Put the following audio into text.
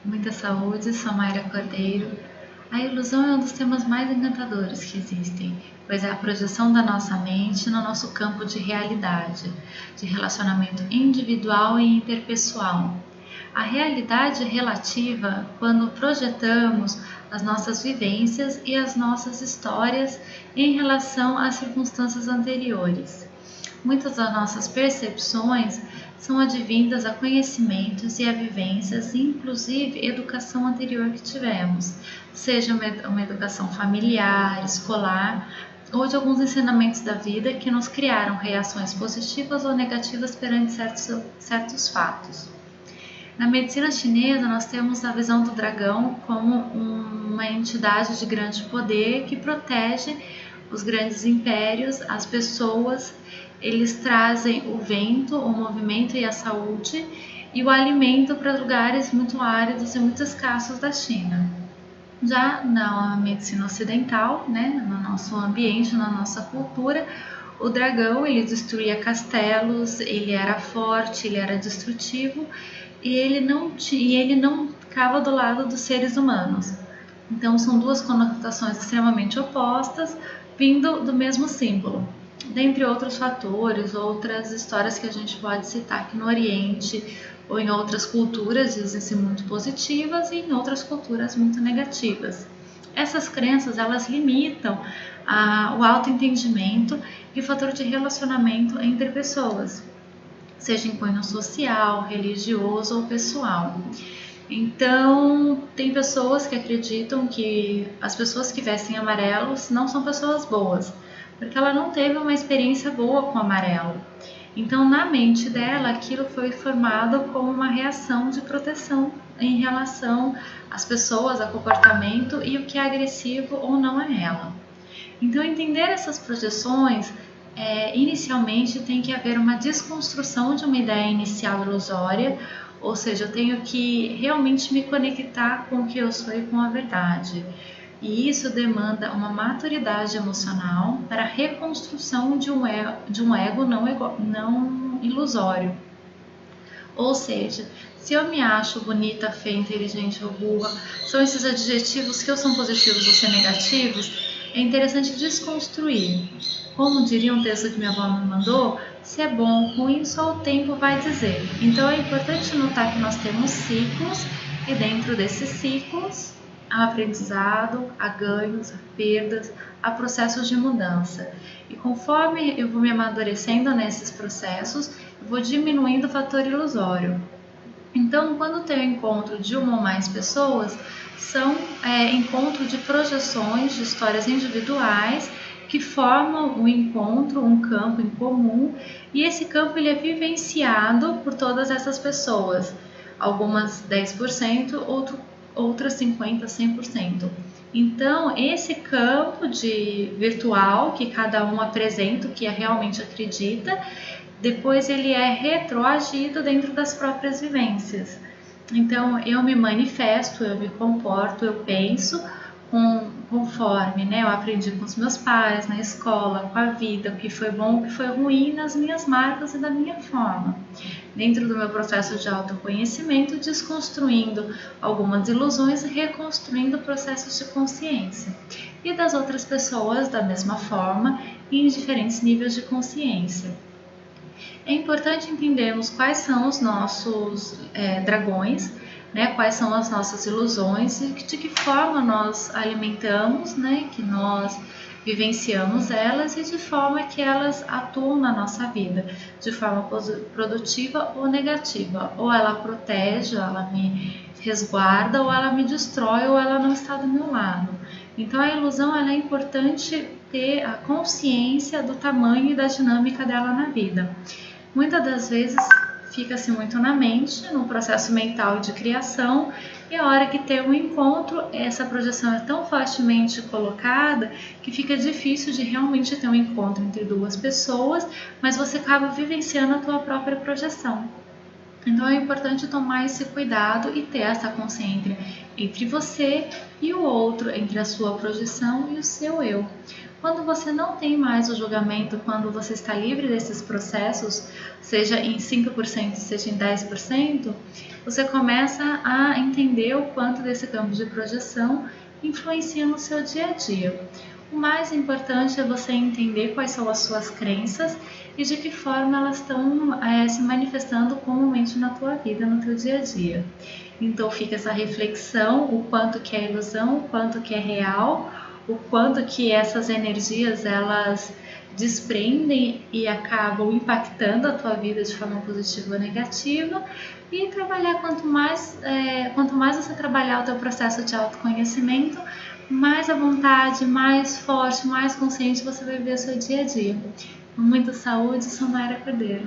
Muita saúde, sou Mayra Cordeiro. A ilusão é um dos temas mais encantadores que existem, pois é a projeção da nossa mente no nosso campo de realidade, de relacionamento individual e interpessoal. A realidade é relativa quando projetamos as nossas vivências e as nossas histórias em relação às circunstâncias anteriores. Muitas das nossas percepções são advindas a conhecimentos e a vivências, inclusive educação anterior que tivemos, seja uma educação familiar, escolar ou de alguns ensinamentos da vida que nos criaram reações positivas ou negativas perante certos fatos. Na medicina chinesa, nós temos a visão do dragão como uma entidade de grande poder que protege os grandes impérios, as pessoas. Eles trazem o vento, o movimento e a saúde e o alimento para lugares muito áridos e muito escassos da China. Já na medicina ocidental, né, no nosso ambiente, na nossa cultura, o dragão ele destruía castelos, ele era forte, ele era destrutivo e ele não ficava do lado dos seres humanos. Então são duas conotações extremamente opostas, vindo do mesmo símbolo. Dentre outros fatores, outras histórias que a gente pode citar aqui no Oriente ou em outras culturas dizem-se muito positivas e em outras culturas muito negativas. Essas crenças elas limitam o autoentendimento e o fator de relacionamento entre pessoas, seja em cunho social, religioso ou pessoal. Então, tem pessoas que acreditam que as pessoas que vestem amarelos não são pessoas boas, porque ela não teve uma experiência boa com amarelo. Então, na mente dela, aquilo foi formado como uma reação de proteção em relação às pessoas, ao comportamento e o que é agressivo ou não a ela. Então, entender essas projeções, inicialmente tem que haver uma desconstrução de uma ideia inicial ilusória, ou seja, eu tenho que realmente me conectar com o que eu sou e com a verdade. E isso demanda uma maturidade emocional para a reconstrução de um ego não ilusório. Ou seja, se eu me acho bonita, feia, inteligente ou burra, são esses adjetivos que ou são positivos ou são negativos, é interessante desconstruir. Como diria um texto que minha avó me mandou, se é bom ou ruim, só o tempo vai dizer. Então é importante notar que nós temos ciclos e dentro desses ciclos há aprendizado, há ganhos, há perdas, há processos de mudança. E conforme eu vou me amadurecendo nesses processos, eu vou diminuindo o fator ilusório. Então, quando tem o encontro de uma ou mais pessoas, são encontro de projeções de histórias individuais que formam um encontro, um campo em comum, e esse campo ele é vivenciado por todas essas pessoas, algumas 10%, outras 50%, 100%. Então, esse campo de virtual que cada um apresenta, o que realmente acredita, depois ele é retroagido dentro das próprias vivências. Então, eu me manifesto, eu me comporto, eu penso conforme, né? Eu aprendi com os meus pais, na escola, com a vida, o que foi bom, o que foi ruim, nas minhas marcas e da minha forma. Dentro do meu processo de autoconhecimento, desconstruindo algumas ilusões e reconstruindo processos de consciência. E das outras pessoas, da mesma forma, em diferentes níveis de consciência. É importante entendermos quais são os nossos dragões, né, quais são as nossas ilusões e de que forma nós alimentamos, né, que nós vivenciamos elas e de forma que elas atuam na nossa vida, de forma produtiva ou negativa. Ou ela protege, ou ela me resguarda, ou ela me destrói, ou ela não está do meu lado. Então a ilusão ela é importante ter a consciência do tamanho e da dinâmica dela na vida. Muitas das vezes fica-se muito na mente, no processo mental de criação, e a hora que tem um encontro, essa projeção é tão fortemente colocada que fica difícil de realmente ter um encontro entre duas pessoas, mas você acaba vivenciando a tua própria projeção. Então é importante tomar esse cuidado e ter essa consciência entre você e o outro, entre a sua projeção e o seu eu. Quando você não tem mais o julgamento, quando você está livre desses processos, seja em 5%, seja em 10%, você começa a entender o quanto desse campo de projeção influencia no seu dia a dia. O mais importante é você entender quais são as suas crenças e de que forma elas estão se manifestando comumente na tua vida, no teu dia a dia. Então fica essa reflexão, o quanto que é ilusão, o quanto que é real, o quanto que essas energias elas desprendem e acabam impactando a tua vida de forma positiva ou negativa, e trabalhar quanto mais você trabalhar o teu processo de autoconhecimento, mais à vontade, mais forte, mais consciente você vai ver o seu dia a dia. Com muita saúde, sou Mayra Cordeiro.